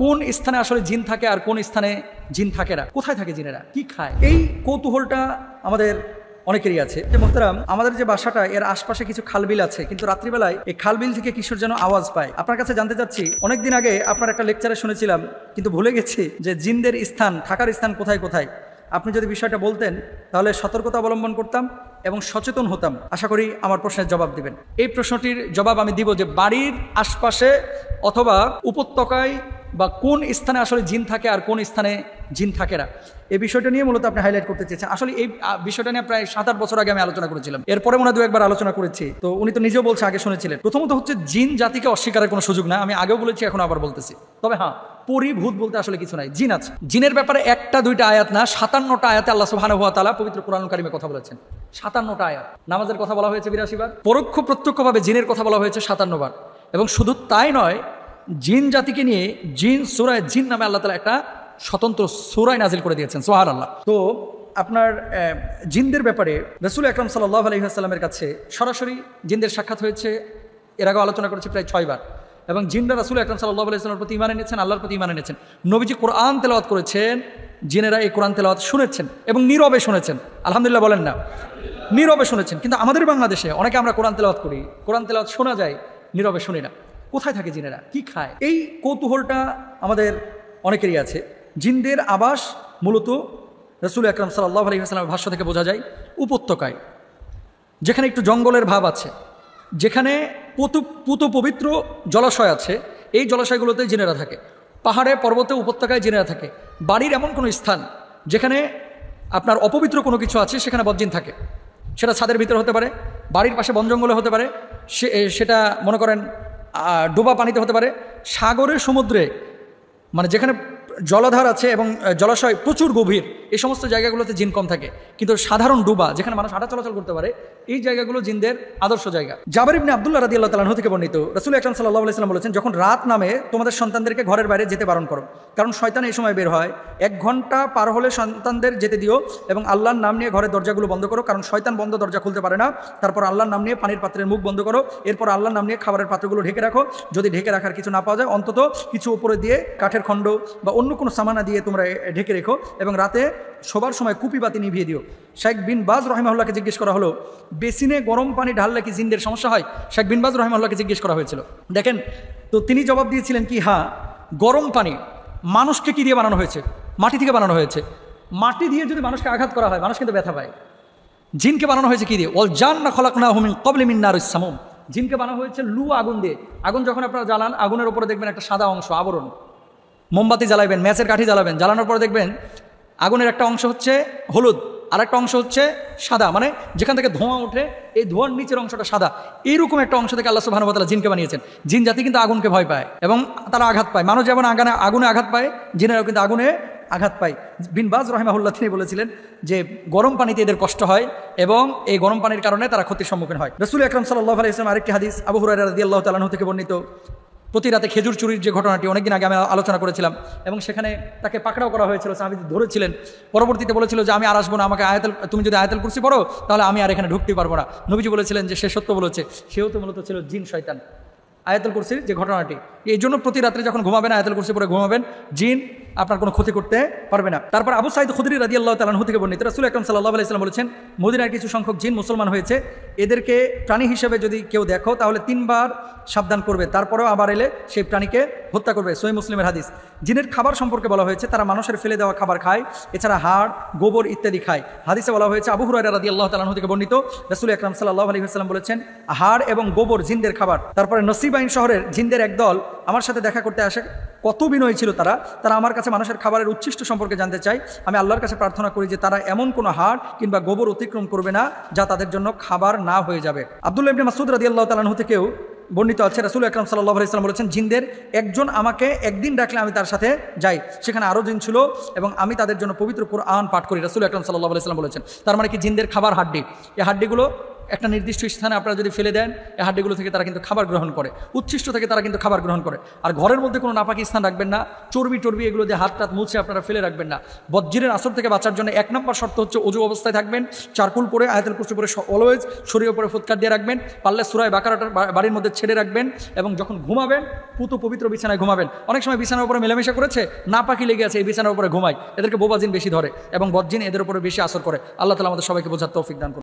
কোন স্থানে আসলে জিন থাকে আর কোন স্থানে জিন থাকে না, কোথায় থাকে জিনেরা, কি খায়, এই কৌতূহলটা আমাদের অনেকেরই আছে। যে মোহতারাম, আমাদের যে বাসাটা এর আশপাশে কিছু খালবিল আছে, কিন্তু রাত্রিবেলায় এই খালবিল থেকে কিশোর যেন আওয়াজ পায়। আপনার কাছে জানতে চাচ্ছি, অনেকদিন আগে আপনার একটা লেকচারে শুনেছিলাম, কিন্তু ভুলে গেছি যে জিনদের স্থান, থাকার স্থান কোথায় কোথায়। আপনি যদি বিষয়টা বলতেন তাহলে সতর্কতা অবলম্বন করতাম এবং সচেতন হতাম। আশা করি আমার প্রশ্নের জবাব দিবেন। এই প্রশ্নটির জবাব আমি দিব যে বাড়ির আশপাশে অথবা উপত্যকায় বা কোন স্থানে আসলে জিন থাকে আর কোন স্থানে জিন থাকে না, এই বিষয়টা নিয়ে মূলত আপনি হাইলাইট করতে চেয়েছেন। আসলে এই বিষয়টা নিয়ে প্রায় 7-8 বছর আগে আমি আলোচনা করেছিলাম, এরপরে মনে হয় 2-1 বার আলোচনা করেছি। তো উনি তো নিজেও বলছে, আগে শুনেছিলেন। প্রথমত হচ্ছে, জিন জাতিকে অস্বীকারের কোনো সুযোগ না, আমি আগেও বলেছি, এখন আবার বলতেছি। তবে হ্যাঁ, পরিভূত বলতে আসলে কিছু নাই, জিন আছে। জিনের ব্যাপারে 1-2টা আয়াত না, 57টা আয়াতে আল্লাহ সুবহানাহু ওয়া তাআলা পবিত্র কোরআনুল কারীমে কথা বলেছেন। 57টা আয়াত। নামাজের কথা বলা হয়েছে 82 বার, পরোক্ষ প্রত্যক্ষভাবে জিনের কথা বলা হয়েছে 57 বার। এবং শুধু তাই নয়, জিন জাতিকে নিয়ে জিন সূরা জিন নামে আল্লাহ তাআলা একটা স্বতন্ত্র সূরা নাজিল করে দিয়েছেন, সুবহানাল্লাহ। তো আপনার জিনদের ব্যাপারে রাসূল আকরাম সাল্লাল্লাহু আলাইহি ওয়াসাল্লামের কাছে সরাসরি জিনদের সাক্ষাৎ হয়েছে, এর আগে আলোচনা করেছি প্রায় 6 বার। এবং জিনরা রাসূল আকরাম সাল্লাল্লাহু আলাইহি ওয়াসাল্লামের প্রতি ঈমান এনেছেন, আল্লাহর প্রতি ঈমান এনেছেন। নবীজি কোরআন তেলাওয়াত করেছেন, জিনেরা এই কোরআন তেলাওয়াত শুনেছেন এবং নীরবে শুনেছেন। আলহামদুলিল্লাহ বলেন না, নীরবে শুনেছেন। কিন্তু আমাদের বাংলাদেশে অনেকে আমরা কোরআন তেলাওয়াত করি, কোরআন তেলাওয়াত শোনা যায়, নীরবে শুনি না। কোথায় থাকে জিনেরা, কি খায়, এই কৌতূহলটা আমাদের অনেকেরই আছে। জিনদের আবাস মূলত রাসূল আকরাম সাল্লাল্লাহু আলাইহি ওয়াসাল্লামের ভাষ্য থেকে বোঝা যায় উপত্যকায়, যেখানে একটু জঙ্গলের ভাব আছে, যেখানে পুত পবিত্র জলাশয় আছে, এই জলাশয়গুলোতে জিনেরা থাকে। পাহাড়ে, পর্বতে, উপত্যকায় জিনেরা থাকে। বাড়ির এমন কোনো স্থান যেখানে আপনার অপবিত্র কোনো কিছু আছে, সেখানে বদজিন থাকে। সেটা ছাদের ভিতরে হতে পারে, বাড়ির পাশে বন জঙ্গলে হতে পারে, সেটা মনে করেন ডোবা পানিতে হতে পারে, সাগরের, সমুদ্রে, মানে যেখানে জলাধার আছে এবং জলাশয় প্রচুর গভীর, এই সমস্ত জায়গাগুলোতে জিন কম থাকে। কিন্তু সাধারণ ডুবা, যেখানে মানুষ হাঁটা চলাচল করতে পারে, এই জায়গাগুলো জিনদের আদর্শ জায়গা। জাবের ইবনে আব্দুল্লাহ রাদিয়াল্লাহু তাআলা আনহু থেকে বর্ণিত, রাসূল আকরাম সাল্লাল্লাহু আলাইহি ওয়াসাল্লাম বলেছেন, যখন রাত নামে তোমাদের সন্তানদেরকে ঘরের বাইরে যেতে বারণ করো, কারণ শয়তান এই সময় বের হয়। 1 ঘন্টা পার হলে সন্তানদের যেতে দিও এবং আল্লাহর নাম নিয়ে ঘরের দরজাগুলো বন্ধ করো, কারণ শয়তান বন্ধ দরজা খুলতে পারে না। তারপর আল্লাহর নাম নিয়ে পানির পাত্রের মুখ বন্ধ করো, এরপর আল্লাহর নাম নিয়ে খাবারের পাত্রগুলো ঢেকে রাখো। যদি ঢেকে রাখার কিছু না পাওয়া যায়, অন্তত কিছু উপরে দিয়ে কাঠের খণ্ড বা অন্য কোনো সামানা দিয়ে তোমরা ঢেকে রেখো, এবং রাতে শোবার সময় কুপি বাতি নিভিয়ে দিও। শেখ বিন বাজ রহিমাহুল্লাহকে জিজ্ঞেস করা হলো, বেসিনে গরম পানি ঢাললে কি জিনদের সমস্যা হয়? শেখ বিন বাজ রহিমাহুল্লাহকে জিজ্ঞেস করা হয়েছিল। দেখেন তো তিনি জবাব দিয়েছিলেন কি, হ্যাঁ, গরম পানি মানুষকে কি দিয়ে বানানো হয়েছে? মাটি থেকে বানানো হয়েছে। মাটি দিয়ে যদি মানুষকে আঘাত করা হয়, মানুষ কিন্তু ব্যথা পায়। জিনকে বানানো হয়েছে কি দিয়ে? ওয়াল জান্না খালাকনাহু মিন ক্বাবলি মিন নারিস সামুম। জিনকে বানানো হয়েছে লু আগুন দিয়ে। আগুন যখন আপনারা জ্বালান, আগুনের উপরে দেখবেন একটা সাদা অংশ, আবরণ। মোমবাতি জ্বালাবেন, ম্যাচের কাঠি জ্বালাবেন, জ্বালানোর পরে দেখবেন আগুনের একটা অংশ হচ্ছে হলুদ, আর একটা অংশ হচ্ছে সাদা, মানে যেখান থেকে ধোঁয়া ওঠে, এই ধোঁয়ার নিচের অংশটা সাদা। এইরকম একটা অংশ থেকে আল্লাহ সুবহানাহু ওয়া তাআলা জিনকে বানিয়েছেন। জিন জাতি কিন্তু আগুনকে ভয় পায় এবং তারা আঘাত পায়। মানুষ যেমন আগুনে আঘাত পায়, জিনেরাও কিন্তু আগুনে আঘাত পায়। বিন বাজ রহিমাহুল্লাহ তিনি বলেছিলেন যে গরম পানিতে এদের কষ্ট হয় এবং এই গরম পানির কারণে তারা ক্ষতির সম্মুখীন হয়। রাসূল আকরাম সাল্লাল্লাহু আলাইহি ওয়াসাল্লাম আরেকটি হাদিস আবু হুরায়রা রাদিয়াল্লাহু তাআলা আনহু থেকে বর্ণিত, প্রতি রাতে খেজুর চুরির যে ঘটনাটি অনেকদিন আগে আমি আলোচনা করেছিলাম, এবং সেখানে তাকে পাকড়াও করা হয়েছিল, সাহাবী ধরেছিলেন। পরবর্তীতে বলেছিল যে আমি আর আসবো না, আমাকে তুমি যদি আয়াতুল কুরসি পড়ো তাহলে আমি আর এখানে ঢুকতে পারবো না। নবীজি বলেছিলেন যে সে সত্য বলেছে, সেও তো মূলত ছিল জিন শয়তান। আয়াতুল কুরসির যে ঘটনাটি, এই জন্য প্রতি রাত্রে যখন ঘুমাবেন আয়াতুল কুরসি পড়ে ঘুমাবেন, জিন আপনার কোনো ক্ষতি করতে পারবে না। তারপর আবু সাঈদ খুদরি রাদিয়াল্লাহু তাআলা আনহু থেকে বর্ণিত, রাসূল আকরাম সাল্লাল্লাহু আলাইহি ওয়াসাল্লাম বলেছেন, মদিনার কিছু সংখ্যক জিন মুসলমান হয়েছে, এদেরকে প্রাণী হিসেবে যদি কেউ দেখো তাহলে 3 বার সাবধান করবে, তারপরেও আবার এলে সেই প্রাণীকে হত্যা করবে। সহিহ মুসলিমের হাদিস। জিনের খাবার সম্পর্কে বলা হয়েছে, তারা মানুষের ফেলে দেওয়া খাবার খায়, এছাড়া হাড়, গোবর ইত্যাদি খায়। হাদিসে বলা হয়েছে, আবু হুরায়রা রাদিয়াল্লাহু তাআলা আনহু থেকে বর্ণিত, রাসূল আকরাম সাল্লাল্লাহু আলাইহি ওয়াসাল্লাম বলেছেন, হাড় এবং গোবর জিনদের খাবার। তারপরে নসিবাইন শহরের জিনদের একদল আমার সাথে দেখা করতে আসে, কত বিনয়ী ছিল তারা। আমার কাছে মানুষের খাবারের উচ্ছিষ্ট সম্পর্কে জানতে চাই। আমি আল্লাহর কাছে প্রার্থনা করি যে তারা এমন কোনো হাড় কিংবা গোবর অতিক্রম করবে না যা তাদের জন্য খাবার না হয়ে যাবে। আব্দুল্লাহ ইবনে মাসউদ রাদিয়াল্লাহু তাআলা আনহু থেকেও বর্ণিত আছে, রাসূল আকরাম সাল্লাল্লাহু আলাইহি ওয়াসাল্লাম বলেছেন, জিনদের একজন আমাকে একদিন ডাকলে আমি তার সাথে যাই, সেখানে আরও জিন ছিল এবং আমি তাদের জন্য পবিত্র কুরআন পাঠ করি। রাসূল আকরাম সাল্লাল্লাহু আলাইহি ওয়াসাল্লাম বলেছেন। তার মানে কি, জিনদের খাবার হাড্ডি, এই হাড্ডিগুলো একটা নির্দিষ্ট স্থানে আপনারা যদি ফেলে দেন, এই হাড্ডিগুলো থেকে তারা কিন্তু খাবার গ্রহণ করে, উচ্ছিষ্ট থেকে তারা কিন্তু খাবার গ্রহণ করে। আর ঘরের মধ্যে কোনো নাপাকি স্থান রাখবেন না, চর্বি টর্বি এগুলো দিয়ে হাত টাত মুছে আপনারা ফেলে রাখবেন না। বজ্রের আসর থেকে বাঁচার জন্য 1 নম্বর শর্ত হচ্ছে অজু অবস্থায় থাকবেন, চারকুল পরে আয়াতুল কুরসি পরে অলওয়েজ শরীরের উপরে ফুৎকার দিয়ে রাখবেন, পারলে সূরা বাকারাটা বাড়ির মধ্যে ছেড়ে রাখবেন, এবং যখন ঘুমাবেন পুতু পবিত্র বিছানায় ঘুমাবেন। অনেক সময় বিছানার উপরে মেলামেশা করেছে, নাপাকি লেগে আছে, এই বিছানার উপরে ঘুমায়, এদেরকে বোবাজিন বেশি ধরে এবং বজ্জিন এদের উপরে বেশি আসর করে। আল্লাহ তাআলা আমাদের সবাইকে বোঝার তৌফিক দান করুন।